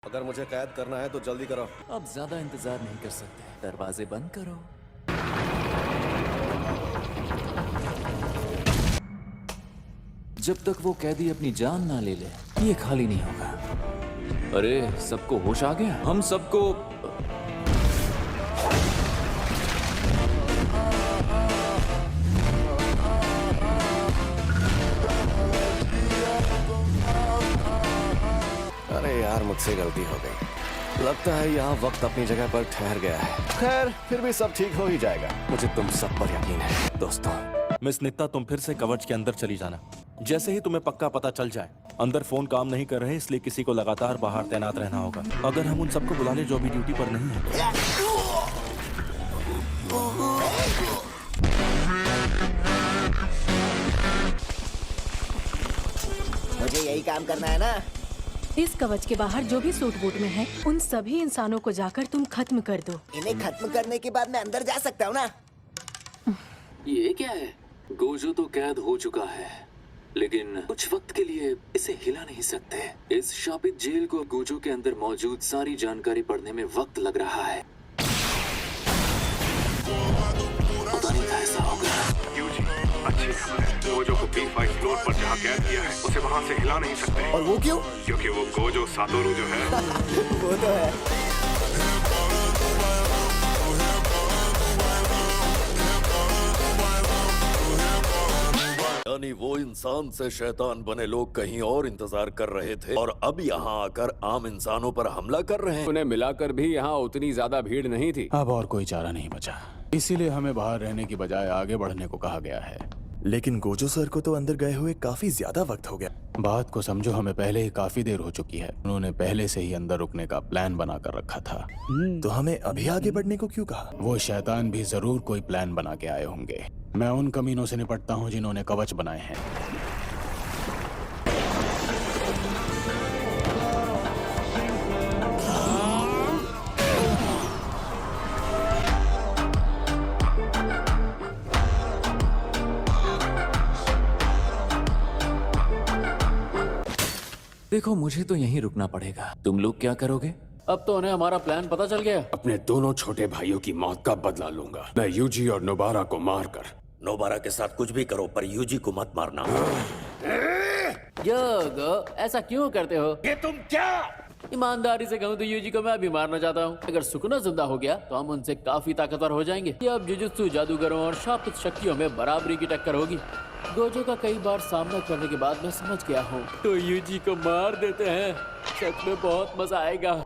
अगर मुझे कैद करना है तो जल्दी करो। अब ज्यादा इंतजार नहीं कर सकते, दरवाजे बंद करो। जब तक वो कैदी अपनी जान ना ले ले, ये खाली नहीं होगा। अरे सबको होश आ गया? हम सबको अरे यार, मुझसे गलती हो गई। लगता है यहाँ वक्त अपनी जगह पर ठहर गया है। खैर, फिर भी सब ठीक हो ही जाएगा। मुझे तुम सब पर यकीन है दोस्तों। मिस नित्ता, तुम फिर से कवच के अंदर चली जाना। जैसे ही तुम्हें पक्का पता चल जाए, अंदर फोन काम नहीं कर रहे, इसलिए किसी को लगातार बाहर तैनात रहना होगा। अगर हम उन सबको बुला ले जो अभी ड्यूटी पर नहीं है। मुझे यही काम करना है ना। इस कवच के बाहर जो भी सूट बूट में है, उन सभी इंसानों को जाकर तुम खत्म कर दो। इन्हें खत्म करने के बाद मैं अंदर जा सकता हूँ ना? ये क्या है? गोजो तो कैद हो चुका है, लेकिन कुछ वक्त के लिए इसे हिला नहीं सकते। इस शापित जेल को गोजो के अंदर मौजूद सारी जानकारी पढ़ने में वक्त लग रहा है। पता नहीं था ऐसा होगा। अच्छी खबर है। गोजो को P5 फ्लोर पर जहाँ कैद किया है, उसे वहाँ से हिला नहीं सकते। और वो क्यों? क्योंकि वो गोजो सातोरु जो है वो तो है। यानी वो इंसान से शैतान बने लोग कहीं और इंतजार कर रहे थे और अब यहाँ आकर आम इंसानों पर हमला कर रहे हैं। उन्हें मिलाकर भी यहाँ उतनी ज्यादा भीड़ नहीं थी। अब और कोई चारा नहीं बचा, इसीलिए हमें बाहर रहने की बजाय आगे बढ़ने को कहा गया है। लेकिन गोजो सर को तो अंदर गए हुए काफी ज्यादा वक्त हो गया। बात को समझो, हमें पहले ही काफी देर हो चुकी है। उन्होंने पहले से ही अंदर रुकने का प्लान बनाकर रखा था। तो हमें अभी आगे बढ़ने को क्यों कहा? वो शैतान भी जरूर कोई प्लान बना के आए होंगे। मैं उन कमीनों से निपटता हूँ जिन्होंने कवच बनाए हैं। देखो, मुझे तो यहीं रुकना पड़ेगा। तुम लोग क्या करोगे? अब तो उन्हें हमारा प्लान पता चल गया। अपने दोनों छोटे भाइयों की मौत का बदला लूंगा मैं, यूजी और नोबारा को मारकर। नोबारा के साथ कुछ भी करो, पर यूजी को मत मारना। योगो, ऐसा क्यों करते हो? ये तुम क्या? ईमानदारी से कहूँ तो यूजी को मैं भी मारना चाहता हूँ। अगर सुकुना जिंदा हो गया तो हम उनसे काफी ताकतवर हो जाएंगे। ये अब जुजुत्सु जादूगरों और शापित शक्तियों में बराबरी की टक्कर होगी। गोजो का कई बार सामना करने के बाद मैं समझ गया हूँ, तो यूजी को मार देते हैं। सच में बहुत मजा आएगा।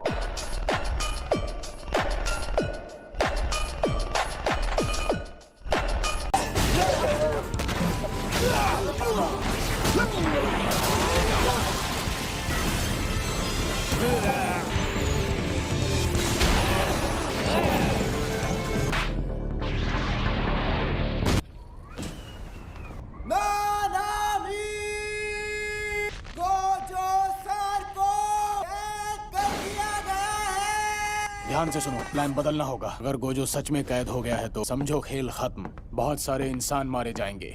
ध्यान से सुनो, प्लान बदलना होगा। अगर गोजो सच में कैद हो गया है तो समझो खेल खत्म। बहुत सारे इंसान मारे जाएंगे।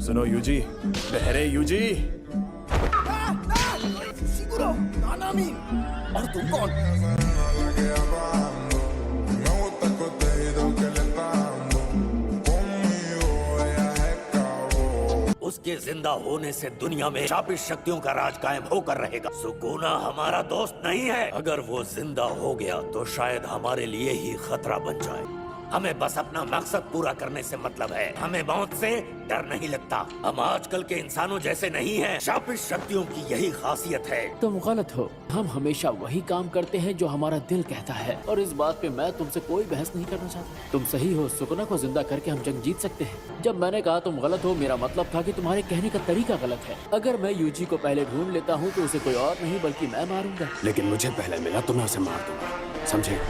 सुनो यूजी, बहरे यूजी। और तुम कौन? उसके जिंदा होने से दुनिया में शापित शक्तियों का राज कायम होकर रहेगा। सुकुना हमारा दोस्त नहीं है। अगर वो जिंदा हो गया तो शायद हमारे लिए ही खतरा बन जाए। हमें बस अपना मकसद पूरा करने से मतलब है। हमें मौत से डर नहीं लगता। हम आजकल के इंसानों जैसे नहीं हैं। शापित शक्तियों की यही खासियत है। तुम गलत हो। हम हमेशा वही काम करते हैं जो हमारा दिल कहता है, और इस बात पे मैं तुमसे कोई बहस नहीं करना चाहता। तुम सही हो, सुकुना को जिंदा करके हम जंग जीत सकते हैं। जब मैंने कहा तुम गलत हो, मेरा मतलब था कि तुम्हारे कहने का तरीका गलत है। अगर मैं यूजी को पहले ढूंढ लेता हूँ तो उसे कोई और नहीं बल्कि मैं मारूंगा। लेकिन मुझे पहले मिला तो मैं उसे मार दूंगा, समझे?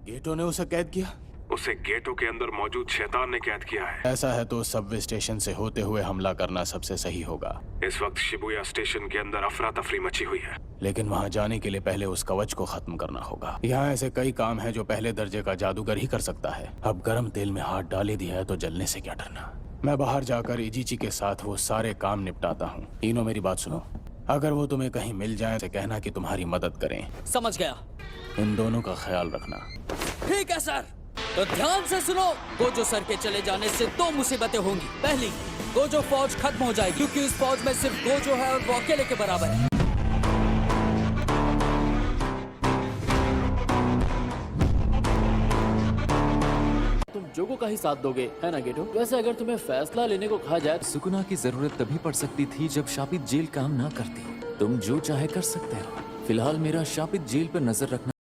गेटो ने उसे कैद किया। उसे गेटो के अंदर मौजूद शैतान ने कैद किया है। ऐसा है तो सबवे स्टेशन से होते हुए हमला करना सबसे सही होगा। इस वक्त शिबुया स्टेशन के अंदर अफरा तफरी मची हुई है। लेकिन वहां जाने के लिए पहले उस कवच को खत्म करना होगा। यहाँ ऐसे कई काम हैं जो पहले दर्जे का जादूगर ही कर सकता है। अब गर्म तेल में हाथ डाल ही दिया है तो जलने से क्या डरना। मैं बाहर जाकर इजीची के साथ वो सारे काम निपटाता हूँ। तीनों मेरी बात सुनो, अगर वो तुम्हें कहीं मिल जाए तो कहना कि तुम्हारी मदद करें। समझ गया। इन दोनों का ख्याल रखना। ठीक है सर। तो ध्यान से सुनो, गोजो सर के चले जाने से दो मुसीबतें होंगी। पहली, गोजो फौज खत्म हो जाएगी क्योंकि इस फौज में सिर्फ गोजो है और वो अकेले के बराबर है। तुम जोगो का ही साथ दोगे, है ना गेटो? वैसे अगर तुम्हें फैसला लेने को कहा जाए, सुकुना की जरूरत तभी पड़ सकती थी जब शापित जेल काम ना करती। तुम जो चाहे कर सकते हो। फिलहाल मेरा शापित जेल पर नजर रखना